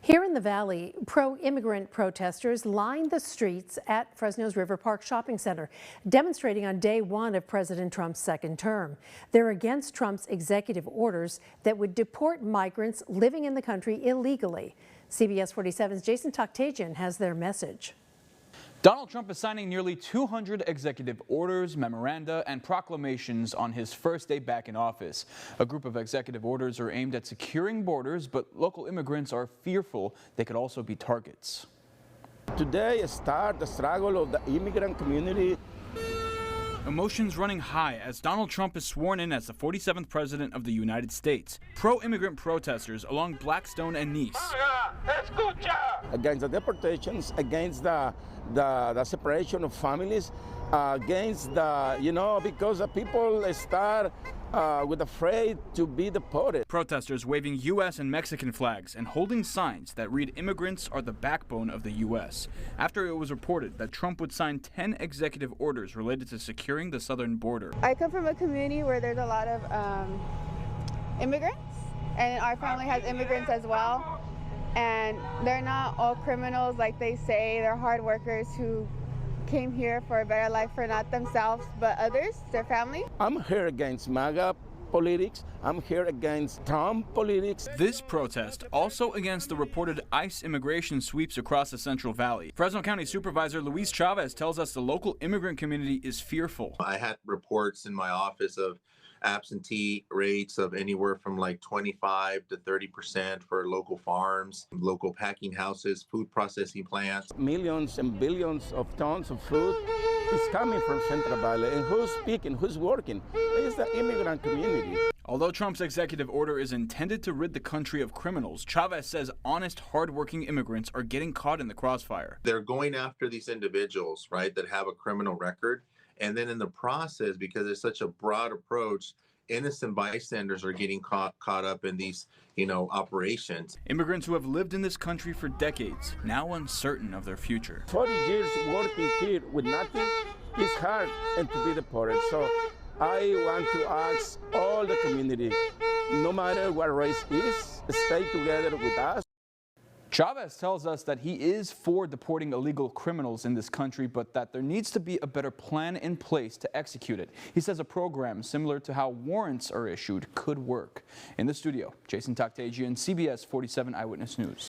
Here in the Valley, pro-immigrant protesters lined the streets at Fresno's River Park Shopping Center, demonstrating on day one of President Trump's second term. They're against Trump's executive orders that would deport migrants living in the country illegally. CBS 47's Jason Toktajian has their message. Donald Trump is signing nearly 200 executive orders, memoranda, and proclamations on his first day back in office. A group of executive orders are aimed at securing borders, but local immigrants are fearful they could also be targets. Today starts the struggle of the immigrant community. Emotions running high as Donald Trump is sworn in as the 47th president of the United States. Pro-immigrant protesters along Blackstone and Nice. Against the deportations, against the separation of families, against the, because the people start with afraid to be deported. Protesters waving U.S. and Mexican flags and holding signs that read "Immigrants are the backbone of the U.S." after it was reported that Trump would sign 10 executive orders related to securing the southern border. I come from a community where there's a lot of immigrants, and our family has immigrants as well. And they're not all criminals like they say. They're hard workers who came here for a better life for not themselves, but others, their family. I'm here against MAGA politics. I'm here against Trump politics. This protest also against the reported ICE immigration sweeps across the Central Valley. Fresno County Supervisor Luis Chavez tells us the local immigrant community is fearful. I had reports in my office of absentee rates of anywhere from like 25 to 30% for local farms, local packing houses, food processing plants. Millions and billions of tons of food is coming from Central Valley. And who's speaking, who's working? It's the immigrant community. Although Trump's executive order is intended to rid the country of criminals, Chavez says honest, hardworking immigrants are getting caught in the crossfire. They're going after these individuals, right, that have a criminal record. And then in the process, because it's such a broad approach, innocent bystanders are getting caught up in these, operations. Immigrants who have lived in this country for decades, now uncertain of their future. 40 years working here with nothing is hard and to be deported. So I want to ask all the community, no matter what race is, stay together with us. Chavez tells us that he is for deporting illegal criminals in this country, but that there needs to be a better plan in place to execute it. He says a program similar to how warrants are issued could work. In the studio, Jason Toktajian, CBS 47 Eyewitness News.